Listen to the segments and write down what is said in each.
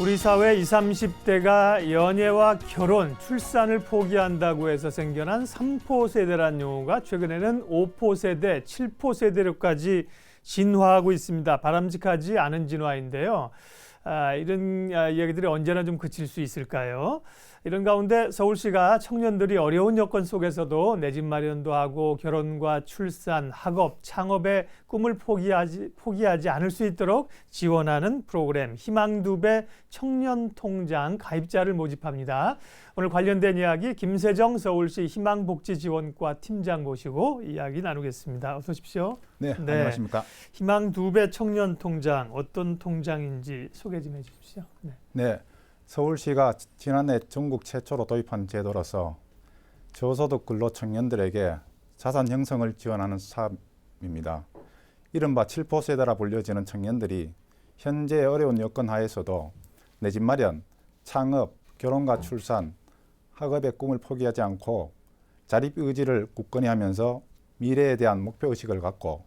우리 사회 20, 30대가 연애와 결혼, 출산을 포기한다고 해서 생겨난 3포 세대란 용어가 최근에는 5포 세대, 7포 세대로까지 진화하고 있습니다. 바람직하지 않은 진화인데요. 이런 이야기들이 언제나 좀 그칠 수 있을까요? 이런 가운데 서울시가 청년들이 어려운 여건 속에서도 내 집 마련도 하고 결혼과 출산, 학업, 창업의 꿈을 포기하지 않을 수 있도록 지원하는 프로그램 희망 2배 청년통장 가입자를 모집합니다. 오늘 관련된 이야기 김세정 서울시 희망복지지원과 팀장 모시고 이야기 나누겠습니다. 어서 오십시오. 네, 안녕하십니까. 희망 2배 청년통장 어떤 통장인지 소개 좀 해주십시오. 네, 서울시가 지난해 전국 최초로 도입한 제도로서 저소득 근로 청년들에게 자산 형성을 지원하는 사업입니다. 이른바 7포 세대라 불려지는 청년들이 현재 어려운 여건 하에서도 내 집 마련, 창업, 결혼과 출산, 학업의 꿈을 포기하지 않고 자립 의지를 굳건히 하면서 미래에 대한 목표의식을 갖고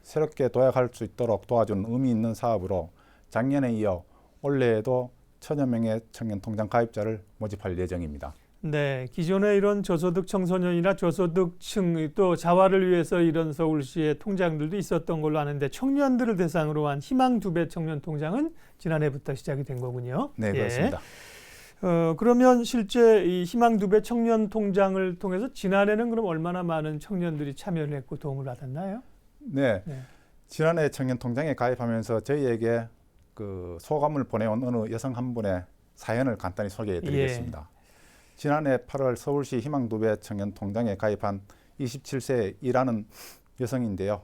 새롭게 도약할 수 있도록 도와주는 의미 있는 사업으로 작년에 이어 올해에도 1,000여 명의 청년통장 가입자를 모집할 예정입니다. 네, 기존에 이런 저소득 청소년이나 저소득층 또 자활을 위해서 이런 서울시의 통장들도 있었던 걸로 아는데 청년들을 대상으로 한 희망 2배 청년통장은 지난해부터 시작이 된 거군요. 네, 그렇습니다. 그러면 실제 이 희망 2배 청년통장을 통해서 지난해는 그럼 얼마나 많은 청년들이 참여를 했고 도움을 받았나요? 네. 지난해 청년통장에 가입하면서 저희에게 그 소감을 보내온 어느 여성 한 분의 사연을 간단히 소개해 드리겠습니다. 지난해 8월 서울시 희망 2배 청년통장에 가입한 27세 일하는 여성인데요.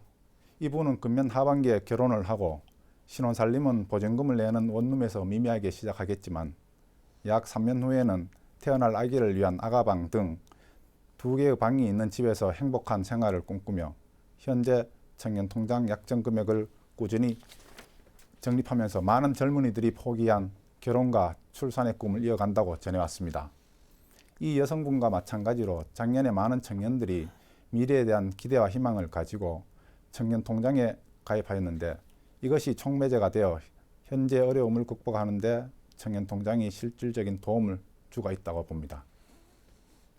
이분은 금년 하반기에 결혼을 하고 신혼살림은 보증금을 내는 원룸에서 미미하게 시작하겠지만 약 3년 후에는 태어날 아기를 위한 아가방 등 2개의 방이 있는 집에서 행복한 생활을 꿈꾸며 현재 청년통장 약정 금액을 꾸준히 적립하면서 많은 젊은이들이 포기한 결혼과 출산의 꿈을 이어간다고 전해왔습니다. 이 여성분과 마찬가지로 작년에 많은 청년들이 미래에 대한 기대와 희망을 가지고 청년통장에 가입하였는데 이것이 촉매제가 되어 현재 어려움을 극복하는 데 청년통장이 실질적인 도움을 주고 있다고 봅니다.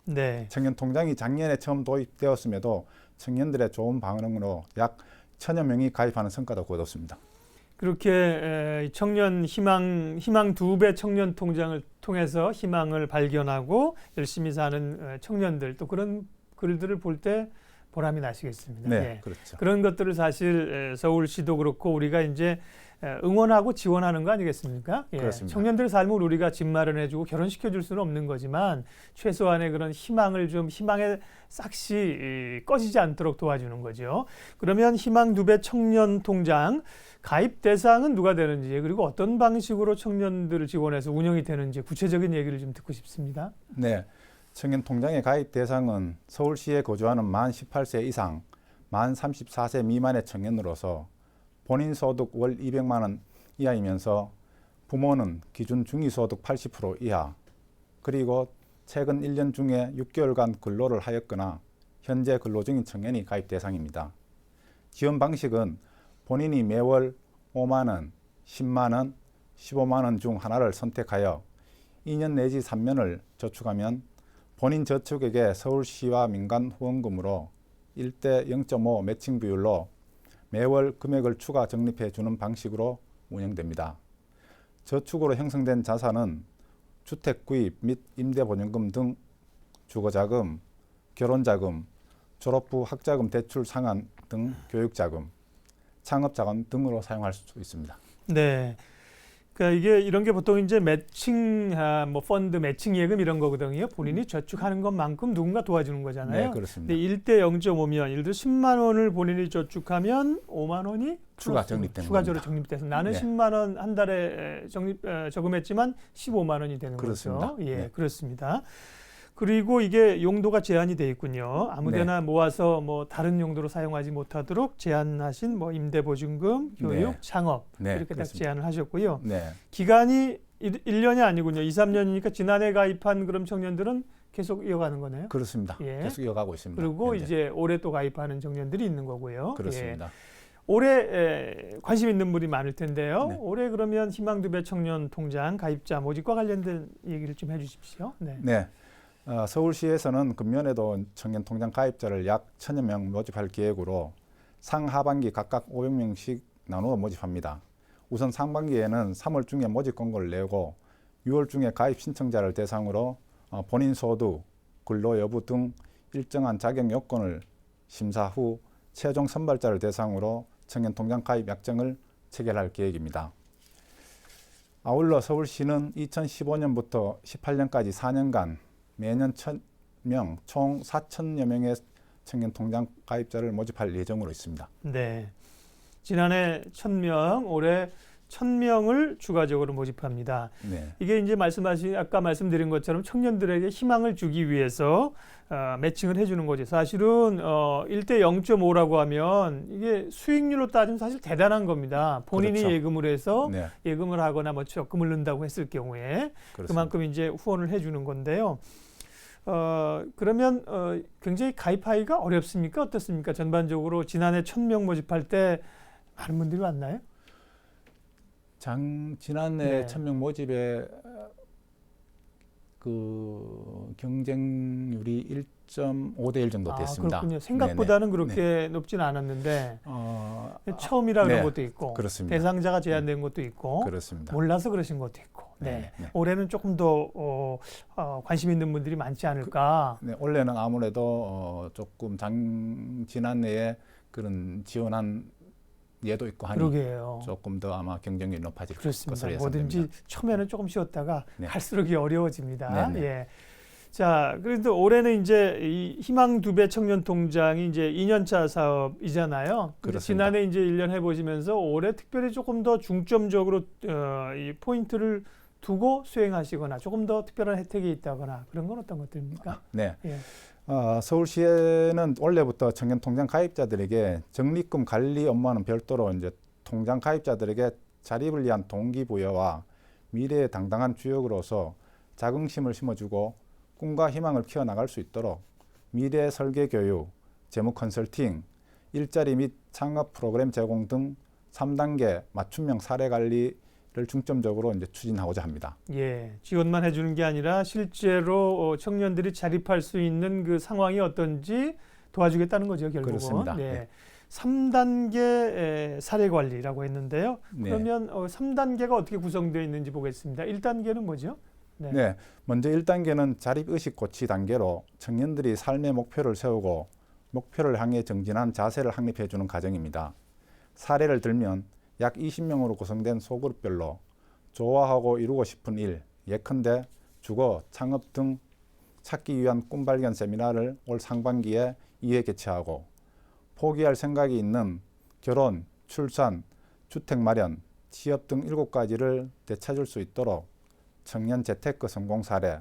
네. 청년통장이 작년에 처음 도입되었음에도 청년들의 좋은 반응으로 약 1,000여 명이 가입하는 성과도 거뒀습니다. 그렇게 청년 희망 2배 청년 통장을 통해서 희망을 발견하고 열심히 사는 청년들 또 그런 글들을 볼 때 보람이 나시겠습니다. 네, 그렇죠. 그런 것들을 사실 서울시도 그렇고 우리가 이제 응원하고 지원하는 거 아니겠습니까? 그렇습니다. 청년들의 삶을 우리가 집 마련해주고 결혼시켜줄 수는 없는 거지만 최소한의 그런 희망을 좀 희망의 싹시 꺼지지 않도록 도와주는 거죠. 그러면 희망 2배 청년 통장 가입 대상은 누가 되는지 그리고 어떤 방식으로 청년들을 지원해서 운영이 되는지 구체적인 얘기를 좀 듣고 싶습니다. 네, 청년통장의 가입 대상은 서울시에 거주하는 만 18세 이상, 만 34세 미만의 청년으로서 본인 소득 월 200만 원 이하이면서 부모는 기준 중위소득 80% 이하, 그리고 최근 1년 중에 6개월간 근로를 하였거나 현재 근로 중인 청년이 가입 대상입니다. 지원 방식은 본인이 매월 5만 원, 10만 원, 15만 원 중 하나를 선택하여 2년 내지 3년을 저축하면 본인 저축액에 서울시와 민간 후원금으로 1대 0.5 매칭 비율로 매월 금액을 추가 적립해 주는 방식으로 운영됩니다. 저축으로 형성된 자산은 주택 구입 및 임대보증금 등 주거자금, 결혼자금, 졸업 후 학자금 대출 상환 등 교육자금, 창업자금 등으로 사용할 수 있습니다. 네. 그러니까 이게 이런 게 보통 이제 매칭 펀드 매칭 예금 이런 거거든요. 본인이 저축하는 것만큼 누군가 도와주는 거잖아요. 네, 그렇습니다. 근데 1대 0.5면 예를 들어 10만 원을 본인이 저축하면 5만 원이 추가적으로 적립돼서 나는 10만 원 한 달에 저금했지만 15만 원이 되는 그렇습니다. 거죠. 예, 그렇습니다. 그리고 이게 용도가 제한이 돼 있군요. 아무데나 모아서 뭐 다른 용도로 사용하지 못하도록 제한하신 뭐 임대보증금, 교육, 창업 이렇게 딱 제한을 하셨고요. 기간이 1년이 아니군요. 2, 3년이니까 지난해 가입한 그럼 청년들은 계속 이어가는 거네요. 그렇습니다. 계속 이어가고 있습니다. 그리고 현재. 이제 올해 또 가입하는 청년들이 있는 거고요. 그렇습니다. 올해 관심 있는 분이 많을 텐데요. 네. 올해 그러면 희망2배 청년 통장 가입자 모집과 관련된 얘기를 좀 해주십시오. 네. 네. 서울시에서는 금년에도 청년 통장 가입자를 약 1,000여 명 모집할 계획으로 상하반기 각각 500명씩 나누어 모집합니다. 우선 상반기에는 3월 중에 모집 공고를 내고 6월 중에 가입 신청자를 대상으로 본인 소득, 근로 여부 등 일정한 자격 요건을 심사 후 최종 선발자를 대상으로 청년 통장 가입 약정을 체결할 계획입니다. 아울러 서울시는 2015년부터 18년까지 4년간 매년 1,000명, 총 4,000여 명의 청년 통장 가입자를 모집할 예정으로 있습니다. 네. 지난해 1,000명, 올해 1,000명을 추가적으로 모집합니다. 네. 이게 이제 아까 말씀드린 것처럼 청년들에게 희망을 주기 위해서 매칭을 해주는 거죠. 사실은 1대 0.5라고 하면 이게 수익률로 따지면 사실 대단한 겁니다. 본인이 그렇죠. 예금을 해서 네. 예금을 하거나 뭐 적금을 넣는다고 했을 경우에 그렇습니다. 그만큼 이제 후원을 해주는 건데요. 그러면 굉장히 가입하기가 어렵습니까? 어떻습니까? 전반적으로 지난해 1,000명 모집할 때 많은 분들이 왔나요? 지난해 네. 1,000명 모집에 그 경쟁률이 1.5대 1 정도 됐습니다. 그렇군요. 생각보다는 네네. 그렇게 높지는 않았는데 어, 처음이라 그런 네. 것도 있고 그렇습니다. 대상자가 제한된 것도 있고 그렇습니다. 몰라서 그러신 것도 있고 네. 네. 올해는 조금 더 관심 있는 분들이 많지 않을까. 네, 원래는 아무래도 조금 지난해에 그런 지원한 예도 있고 하니 그러게요. 조금 더 아마 경쟁률이 높아질 그렇습니다. 것으로 뭐든지 예상됩니다. 처음에는 조금 쉬었다가 네. 갈수록 이게 어려워집니다. 네네. 예. 자, 그래도 올해는 이제 이 희망2배 청년 통장이 이제 2년차 사업이잖아요. 그렇습니다. 지난해 이제 1년 해보시면서 올해 특별히 조금 더 중점적으로 이 포인트를 두고 수행하시거나 조금 더 특별한 혜택이 있다거나 그런 건 어떤 것들입니까? 네. 예. 서울시에는 원래부터 청년 통장 가입자들에게 적립금 관리 업무와는 별도로 이제 통장 가입자들에게 자립을 위한 동기부여와 미래의 당당한 주역으로서 자긍심을 심어주고 꿈과 희망을 키워나갈 수 있도록 미래 설계 교육, 재무 컨설팅, 일자리 및 창업 프로그램 제공 등 3단계 맞춤형 사례 관리를 중점적으로 이제 추진하고자 합니다. 예, 지원만 해주는 게 아니라 실제로 청년들이 자립할 수 있는 그 상황이 어떤지 도와주겠다는 거죠, 결국은. 그렇습니다. 네. 네. 3단계 사례 관리라고 했는데요. 네. 그러면 3단계가 어떻게 구성되어 있는지 보겠습니다. 1단계는 뭐죠? 네, 먼저 1단계는 자립의식 고취 단계로 청년들이 삶의 목표를 세우고 목표를 향해 정진한 자세를 확립해 주는 과정입니다. 사례를 들면 약 20명으로 구성된 소그룹별로 좋아하고 이루고 싶은 일, 예컨대 주거, 창업 등 찾기 위한 꿈 발견 세미나를 올 상반기에 2회 개최하고 포기할 생각이 있는 결혼, 출산, 주택 마련, 취업 등 7가지를 되찾을 수 있도록 청년 재테크 성공 사례,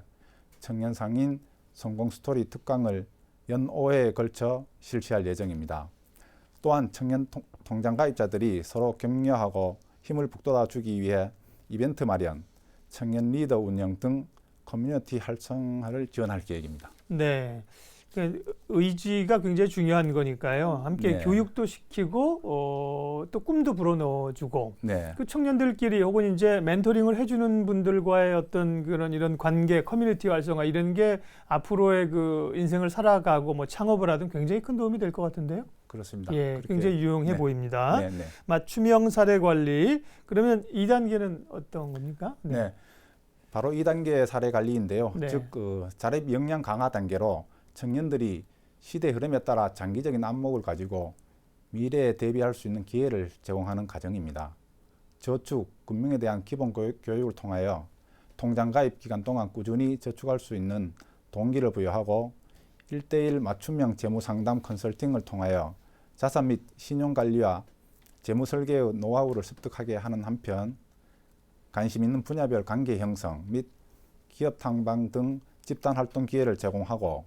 청년 상인 성공 스토리 특강을 연 5회에 걸쳐 실시할 예정입니다. 또한 청년 통장 가입자들이 서로 격려하고 힘을 북돋아 주기 위해 이벤트 마련, 청년 리더 운영 등 커뮤니티 활성화를 지원할 계획입니다. 네. 그러니까 의지가 굉장히 중요한 거니까요. 함께 네. 교육도 시키고 또 꿈도 불어넣어주고 네, 그 청년들끼리 혹은 이제 멘토링을 해주는 분들과의 어떤 그런 이런 관계, 커뮤니티 활성화 이런 게 앞으로의 그 인생을 살아가고 뭐 창업을 하든 굉장히 큰 도움이 될 것 같은데요. 그렇습니다. 예, 그렇게, 굉장히 유용해 네. 보입니다. 네, 네. 맞춤형 사례 관리. 그러면 2단계는 어떤 겁니까? 네. 바로 2단계 사례 관리인데요. 네. 즉 자립 역량 강화 단계로 청년들이 시대 흐름에 따라 장기적인 안목을 가지고 미래에 대비할 수 있는 기회를 제공하는 과정입니다. 저축, 금융에 대한 기본 교육을 통하여 통장 가입 기간 동안 꾸준히 저축할 수 있는 동기를 부여하고 1대1 맞춤형 재무 상담 컨설팅을 통하여 자산 및 신용 관리와 재무 설계의 노하우를 습득하게 하는 한편 관심 있는 분야별 관계 형성 및 기업 탐방 등 집단 활동 기회를 제공하고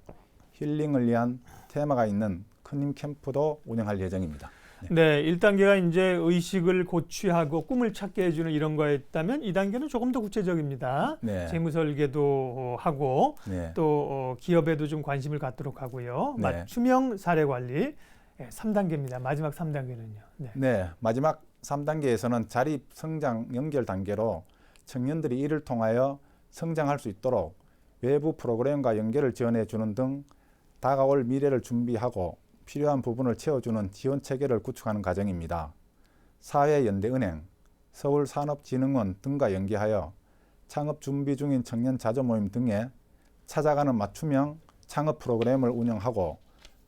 힐링을 위한 테마가 있는 큰 힘 캠프도 운영할 예정입니다. 네, 1단계가 이제 의식을 고취하고 꿈을 찾게 해주는 이런 거였다면 2단계는 조금 더 구체적입니다. 네. 재무 설계도 하고 네. 또 기업에도 좀 관심을 갖도록 하고 네. 맞춤형 사례 관리. 3단계입니다. 마지막 3단계는요. 네. 네, 마지막 3단계에서는 자립, 성장, 연결 단계로 청년들이 이를 통하여 성장할 수 있도록 외부 프로그램과 연결을 지원해 주는 등 다가올 미래를 준비하고 필요한 부분을 채워주는 지원 체계를 구축하는 과정입니다. 사회연대은행, 서울산업진흥원 등과 연계하여 창업 준비 중인 청년 자조 모임 등에 찾아가는 맞춤형 창업 프로그램을 운영하고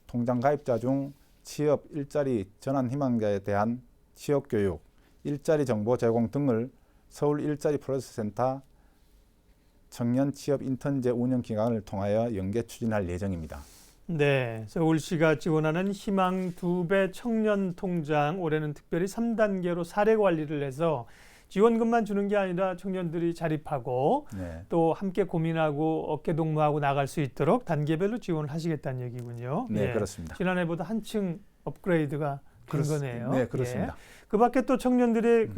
통장 가입자 중 취업, 일자리 전환 희망자에 대한 취업 교육, 일자리 정보 제공 등을 서울 일자리 프로세스센터 청년 취업 인턴제 운영 기관을 통하여 연계 추진할 예정입니다. 네, 서울시가 지원하는 희망 2배 청년 통장 올해는 특별히 3단계로 사례 관리를 해서 지원금만 주는 게 아니라 청년들이 자립하고 네, 또 함께 고민하고 어깨 동무하고 나갈 수 있도록 단계별로 지원을 하시겠다는 얘기군요. 네 예. 그렇습니다. 지난해보다 한층 업그레이드가 된 거네요. 네, 그렇습니다. 예. 그 밖에 또 청년들의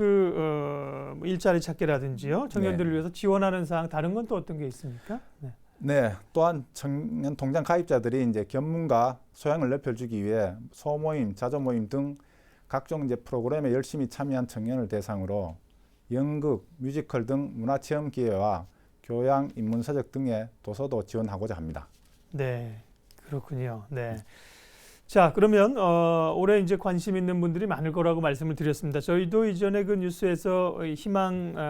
일자리 찾기라든지요. 청년들을 네. 위해서 지원하는 사항 다른 건 또 어떤 게 있습니까? 네. 네, 또한 청년 통장 가입자들이 이제 견문과 소양을 넓혀주기 위해 소모임, 자조모임 등 각종 이제 프로그램에 열심히 참여한 청년을 대상으로 연극, 뮤지컬 등 문화체험 기회와 교양, 인문서적 등의 도서도 지원하고자 합니다. 네, 그렇군요. 네. 자, 그러면 올해 이제 관심 있는 분들이 많을 거라고 말씀을 드렸습니다. 저희도 이전에 그 뉴스에서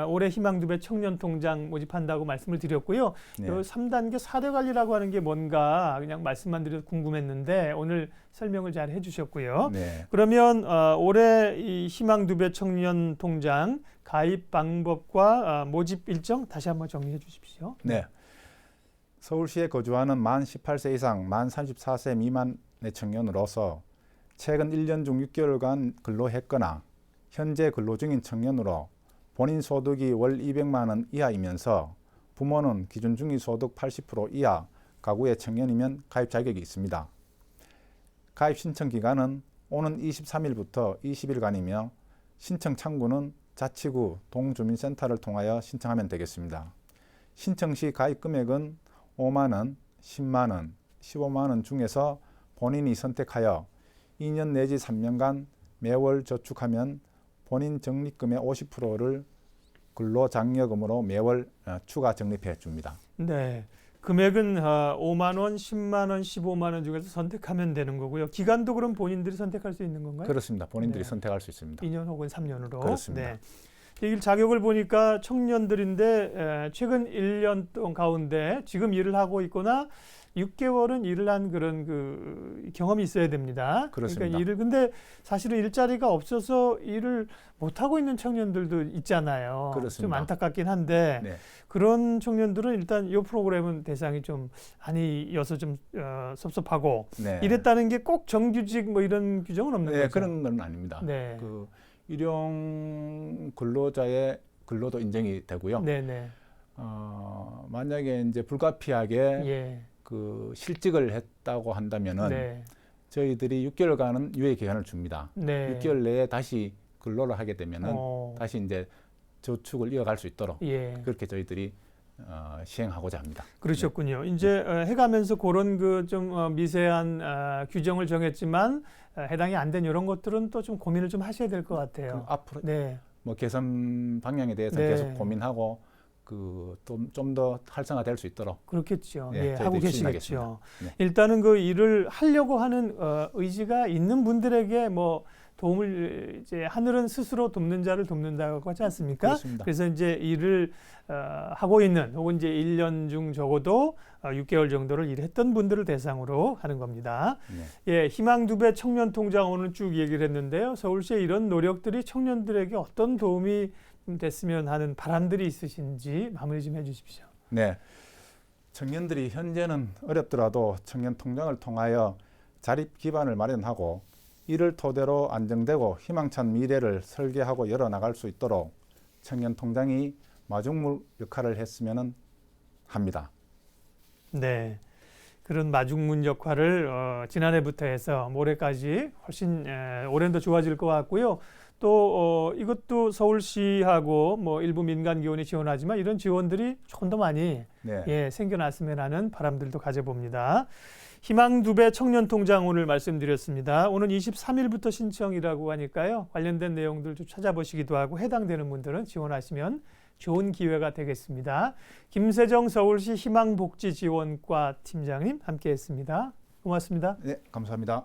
올해 희망 2배 청년 통장 모집한다고 말씀을 드렸고요. 네. 요 3단계 사례 관리라고 하는 게 뭔가 그냥 말씀만 드려도 궁금했는데 오늘 설명을 잘 해주셨고요. 네. 그러면 올해 이 희망 2배 청년 통장 가입 방법과 모집 일정 다시 한번 정리해 주십시오. 네. 서울시에 거주하는 만 18세 이상, 만 34세 미만의 청년으로서 최근 1년 중 6개월간 근로했거나 현재 근로 중인 청년으로 본인 소득이 월 200만 원 이하이면서 부모는 기준 중위 소득 80% 이하 가구의 청년이면 가입 자격이 있습니다. 가입 신청 기간은 오는 23일부터 20일간이며 신청 창구는 자치구 동주민센터를 통하여 신청하면 되겠습니다. 신청 시 가입 금액은 5만 원, 10만 원, 15만 원 중에서 본인이 선택하여 2년 내지 3년간 매월 저축하면 본인 적립금의 50%를 근로장려금으로 매월 추가 적립해 줍니다. 네. 금액은 5만 원, 10만 원, 15만 원 중에서 선택하면 되는 거고요. 기간도 그럼 본인들이 선택할 수 있는 건가요? 그렇습니다. 본인들이 네. 선택할 수 있습니다. 2년 혹은 3년으로. 그렇습니다. 네. 이 자격을 보니까 청년들인데 최근 1년 동안 가운데 지금 일을 하고 있거나 6개월은 일을 한 그런 그 경험이 있어야 됩니다. 그렇습니다. 그러니까 근데 사실은 일자리가 없어서 일을 못 하고 있는 청년들도 있잖아요. 그렇습니다. 좀 안타깝긴 한데 네. 그런 청년들은 일단 이 프로그램은 대상이 좀 아니어서 좀 섭섭하고 네. 이랬다는 게 꼭 정규직 뭐 이런 규정은 없는 네, 거죠. 그런 건 아닙니다. 네. 그 일용 근로자의 근로도 인정이 되고요. 네네. 만약에 이제 불가피하게 예. 그 실직을 했다고 한다면은 네. 저희들이 6개월간은 유예 기간을 줍니다. 네. 6개월 내에 다시 근로를 하게 되면은 어. 다시 이제 저축을 이어갈 수 있도록 예. 그렇게 저희들이 시행하고자 합니다. 그러셨군요. 이제 해가면서 그런 그 좀 미세한 규정을 정했지만 해당이 안 된 이런 것들은 또 좀 고민을 좀 하셔야 될 것 그 같아요. 앞으로 네. 뭐 개선 방향에 대해서 네. 계속 고민하고 그 좀 더 활성화될 수 있도록 그렇겠죠. 네, 예, 저희들이 하고 추진하겠습니다. 계시겠죠. 네. 일단은 그 일을 하려고 하는 의지가 있는 분들에게 뭐 도움을 이제 하늘은 스스로 돕는 자를 돕는다고 하지 않습니까? 그렇습니다. 그래서 이제 일을 하고 있는 혹은 이제 1년 중 적어도 6개월 정도를 일했던 분들을 대상으로 하는 겁니다. 네. 예, 희망 2배 청년 통장 오늘 쭉 얘기를 했는데요. 서울시의 이런 노력들이 청년들에게 어떤 도움이 좀 됐으면 하는 바람들이 있으신지 마무리 좀 해주십시오. 네. 청년들이 현재는 어렵더라도 청년 통장을 통하여 자립 기반을 마련하고 이를 토대로 안정되고 희망찬 미래를 설계하고 열어나갈 수 있도록 청년 통장이 마중물 역할을 했으면 합니다. 네, 그런 마중문 역할을 지난해부터 해서 올해까지 훨씬 올해는 더 좋아질 것 같고요. 또 이것도 서울시하고 뭐 일부 민간 기관이 지원하지만 이런 지원들이 조금 더 많이 네. 예, 생겨났으면 하는 바람들도 가져봅니다. 희망 2배 청년통장 오늘 말씀드렸습니다. 오늘 23일부터 신청이라고 하니까요. 관련된 내용들 좀 찾아보시기도 하고 해당되는 분들은 지원하시면 좋은 기회가 되겠습니다. 김세정 서울시 희망복지지원과 팀장님 함께했습니다. 고맙습니다. 네, 감사합니다.